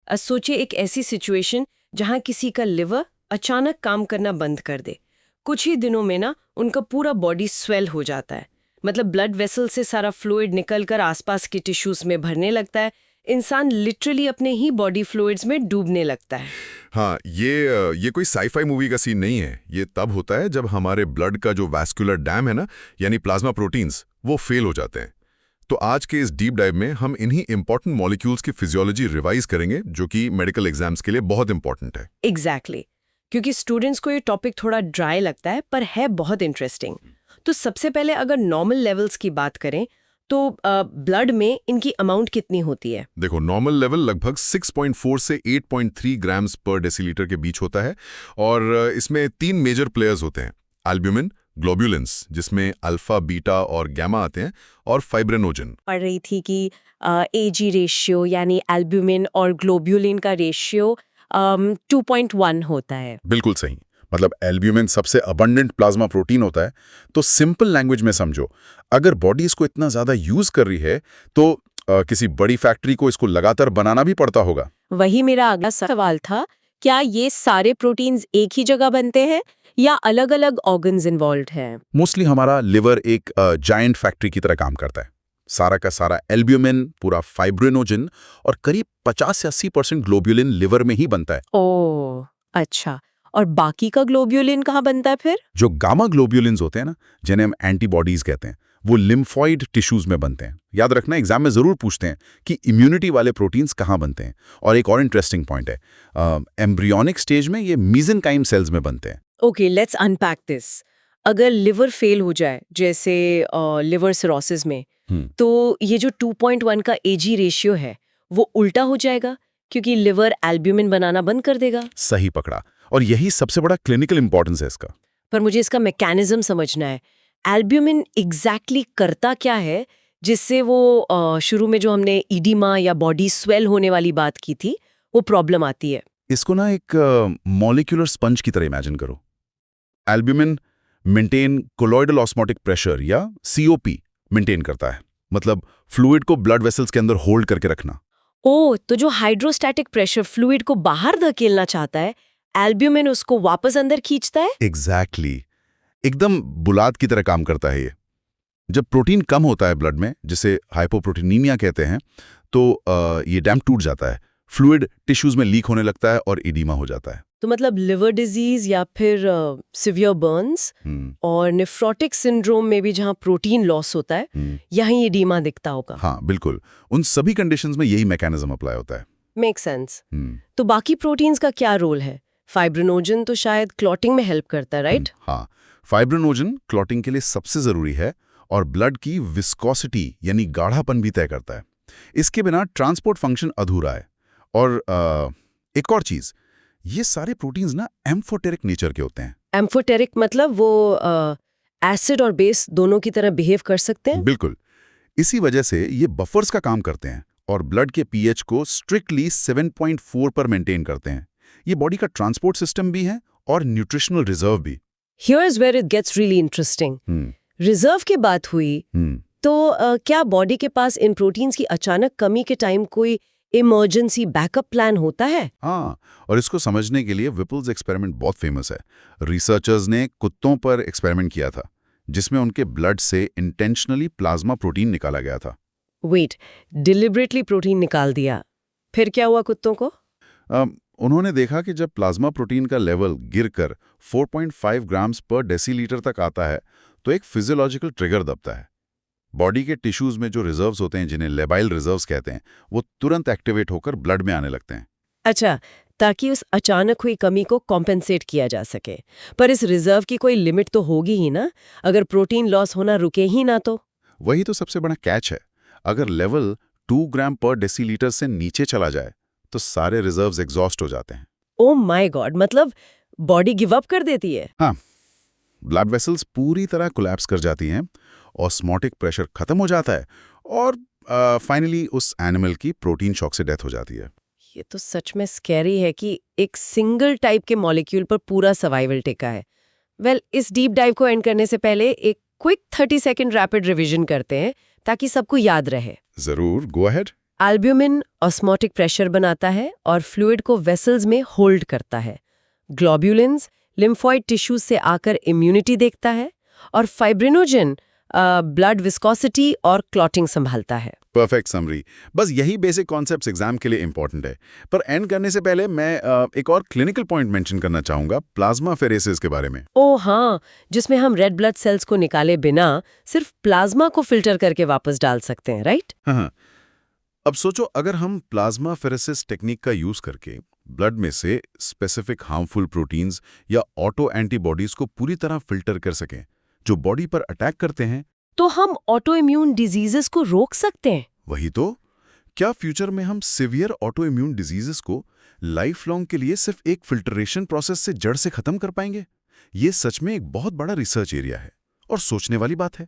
सोचिए एक ऐसी सिचुएशन जहां किसी का लिवर अचानक काम करना बंद कर दे। कुछ ही दिनों में ना उनका पूरा बॉडी स्वेल हो जाता है। मतलब ब्लड वेसल से सारा फ्लूइड निकलकर आसपास के टिश्यूज में भरने लगता है। इंसान लिटरली अपने ही बॉडी फ्लूइड्स में डूबने लगता है। हाँ, ये कोई साईफाई मूवी का सीन नहीं है। ये तब होता है जब हमारे ब्लड का जो वैस्कुलर डैम है ना, यानी प्लाज्मा प्रोटीन्स, वो फेल हो जाते हैं। तो आज के इस डीप डाइव में हम इन्हीं इंपॉर्टेंट मॉलिक्यूल्स की फिजियोलॉजी रिवाइज करेंगे, जो कि मेडिकल एग्जाम्स के लिए बहुत इंपॉर्टेंट है। एग्जैक्टली क्योंकि स्टूडेंट्स को ये टॉपिक थोड़ा ड्राई लगता है पर है बहुत इंटरेस्टिंग। तो सबसे पहले अगर नॉर्मल लेवल्स की बात करें तो ब्लड में इनकी अमाउंट कितनी होती है? देखो, नॉर्मल लेवल लगभग 6.4 से 8.3 ग्राम्स पर डेसीलीटर के बीच होता है। और इसमें 3 मेजर प्लेयर्स होते हैं: एल्ब्यूमिन, ग्लोब्युलिन्स जिसमें अल्फा, बीटा और गैमा आते हैं, और फाइब्रिनोजन। पढ़ रही थी कि एजी रेशियो यानी एल्ब्यूमिन और ग्लोब्यूलिन का रेशियो 2.1 होता है। बिल्कुल सही। मतलब एल्ब्यूमिन सबसे अबंडेंट प्लाज्मा प्रोटीन होता है। तो सिंपल लैंग्वेज में समझो, अगर बॉडी इसको इतना ज्यादा यूज कर रही है तो किसी बड़ी फैक्ट्री को इसको लगातार बनाना भी पड़ता होगा। वही मेरा अगला सवाल था, क्या ये सारे प्रोटीन्स एक ही जगह बनते हैं या अलग-अलग ऑर्गन्स इन्वॉल्व्ड हैं? मोस्टली हमारा लिवर एक जायंट फैक्ट्री की तरह काम करता है। सारा का सारा एल्ब्यूमिन, पूरा फाइब्रिनोजन और करीब 50 से 80% ग्लोब्युलिन लिवर में ही बनता है। ओह, अच्छा। और बाकी का ग्लोब्यूलिन कहाँ बनता है फिर? जो गामा ग्लोब्युलिन्स होते हैं ना, जिन्हें हम एंटीबॉडीज कहते हैं, वो लिम्फॉइड टिश्यूज में बनते हैं। याद रखना, एग्जाम में जरूर पूछते हैं कि इम्यूनिटी वाले प्रोटीन्स कहाँ बनते हैं। और एक और इंटरेस्टिंग पॉइंट है, एम्ब्रियोनिक स्टेज में ये मीजेनकाइम सेल्स में बनते हैं। Okay, let's unpack this. अगर लिवर फेल हो जाए जैसे लिवर सिरोसिस में, तो ये जो 2.1 का एजी रेशियो है वो उल्टा हो जाएगा क्योंकि लिवर एल्ब्यूमिन बनाना बंद कर देगा। सही पकड़ा। और यही सबसे बड़ा क्लिनिकल इंपॉर्टेंस है इसका। पर मुझे इसका मैकेनिज्म समझना है। एल्ब्यूमिन एग्जैक्टली करता क्या है जिससे वो शुरू में जो हमने इडिमा या बॉडी स्वेल होने वाली बात की थी वो प्रॉब्लम आती है? इसको ना एक मॉलिक्यूलर स्पंज की तरह इमेजिन करो। Albumin maintain colloidal osmotic pressure या सीओपी मेंटेन करता है। मतलब फ्लूइड को ब्लड वेसल्स के अंदर होल्ड करके रखना। ओ, तो जो हाइड्रोस्टैटिक प्रेशर फ्लूइड को बाहर धकेलना चाहता है, एल्ब्यूमिन उसको वापस अंदर खींचता है। एग्जैक्टली एकदम बुलाद की तरह काम करता है ये। जब प्रोटीन कम होता है ब्लड में, जिसे हाइपोप्रोटीनीमिया कहते हैं, तो ये डैम टूट जाता है, फ्लूइड टिश्यूज में लीक होने लगता है और इडीमा हो जाता है। तो मतलब लिवर डिजीज या फिर सिवियर बर्न्स और नेफ्रोटिक सिंड्रोम में भी जहां प्रोटीन लॉस होता है, यहीं एडीमा दिखता होगा। हाँ बिल्कुल, उन सभी कंडीशंस में यही मैकेनिज्म अप्लाई होता है। Make sense. तो बाकी प्रोटीन्स का क्या रोल है? फाइब्रिनोजन तो शायद क्लॉटिंग में हेल्प करता है, राइट? हाँ, फाइब्रिनोजन क्लॉटिंग के लिए सबसे जरूरी है और ब्लड की विस्कोसिटी यानी गाढ़ापन भी तय करता है। इसके बिना ट्रांसपोर्ट फंक्शन अधूरा है। और एक और चीज, ये सारे प्रोटीन्स ना एम्फोटेरिक नेचर के होते हैं। एम्फोटेरिक मतलब वो एसिड और बेस दोनों की तरह बिहेव कर सकते हैं? बिल्कुल। इसी वजह से ये बफर्स का काम करते हैं और ब्लड के पीएच को स्ट्रिक्टली 7.4 पर मेंटेन करते हैं। ये बॉडी का ट्रांसपोर्ट सिस्टम भी है और न्यूट्रिशनल रिजर्व भी। Here is where it gets really interesting. Reserve की बात हुई, तो क्या बॉडी के पास इन प्रोटीन्स की अचानक कमी के टाइम कोई इमरजेंसी बैकअप प्लान होता है? हाँ, और इसको समझने के लिए विपल्स एक्सपेरिमेंट बहुत फेमस है। रिसर्चर्स ने कुत्तों पर एक्सपेरिमेंट किया था जिसमें उनके ब्लड से इंटेंशनली प्लाज्मा प्रोटीन निकाला गया था। वेट, डिलिबरेटली प्रोटीन निकाल दिया, फिर क्या हुआ कुत्तों को? उन्होंने देखा कि जब प्लाज्मा प्रोटीन का लेवल गिरकर 4.5 ग्राम्स पर डेसीलीटर तक आता है तो एक फिजियोलॉजिकल ट्रिगर दबता है। बॉडी के टिश्यूज में जो रिजर्व्स होते हैं, जिन्हें लेबाइल रिजर्व्स कहते हैं, वो तुरंत एक्टिवेट होकर ब्लड में आने लगते हैं। अच्छा, ताकि उस अचानक हुई कमी को कॉम्पेंसेट किया जा सके। पर इस रिजर्व की कोई लिमिट तो होगी ही ना? अगर प्रोटीन लॉस होना रुके ही ना तो? वही तो सबसे बड़ा कैच है। अगर लेवल 2 ग्राम पर डेसीलीटर से नीचे चला जाए तो सारे रिजर्व्स एग्जॉस्ट हो जाते हैं। ओह माय गॉड, मतलब बॉडी गिव अप कर देती है? हाँ, ब्लड वेसल्स पूरी तरह कोलैप्स कर जाती हैं, ऑस्मोटिक प्रेशर खत्म हो जाता है और फाइनली उस एनिमल की प्रोटीन शॉक से डेथ हो जाती है। ये तो सच में स्कैरी है कि एक सिंगल टाइप के मॉलिक्यूल पर पूरा सर्वाइवल टिका है। वेल, इस डीप डाइव को एंड करने से पहले एक क्विक 30 सेकंड रैपिड रिवीजन करते हैं ताकि सबको याद रहे। जरूर, go ahead. Albumin osmotic pressure बनाता है और फ्लूइड को वेसल्स में होल्ड करता है। ग्लोब्यूलिन्स लिम्फॉइड टिश्यूज से आकर इम्यूनिटी देखता है और फाइब्रिनोजन ब्लड विस्कोसिटी और क्लॉटिंग संभालता है। Perfect summary. बस यही बेसिक कॉन्सेप्ट्स एग्जाम के लिए इंपॉर्टेंट है। पर एंड करने से पहले मैं एक और क्लिनिकल पॉइंट मेंशन करना चाहूंगा, प्लाज्मा फेरेसिस के बारे में। ओ हाँ, जिसमें हम रेड ब्लड सेल्स को निकाले बिना सिर्फ प्लाज्मा को फिल्टर करके वापस डाल सकते हैं, राइट? हाँ। अब सोचो, अगर हम प्लाज्मा फेरेसिस टेक्निक का यूज करके ब्लड में से स्पेसिफिक हार्मफुल प्रोटीन्स या ऑटो एंटीबॉडीज को पूरी तरह फिल्टर कर सकें जो बॉडी पर अटैक करते हैं, तो हम ऑटो इम्यून डिजीजेस को रोक सकते हैं। वही तो। क्या फ्यूचर में हम सिवियर ऑटो इम्यून डिजीजेस को लाइफ लॉन्ग के लिए सिर्फ एक फिल्ट्रेशन प्रोसेस से जड़ से खत्म कर पाएंगे? ये सच में एक बहुत बड़ा रिसर्च एरिया है और सोचने वाली बात है।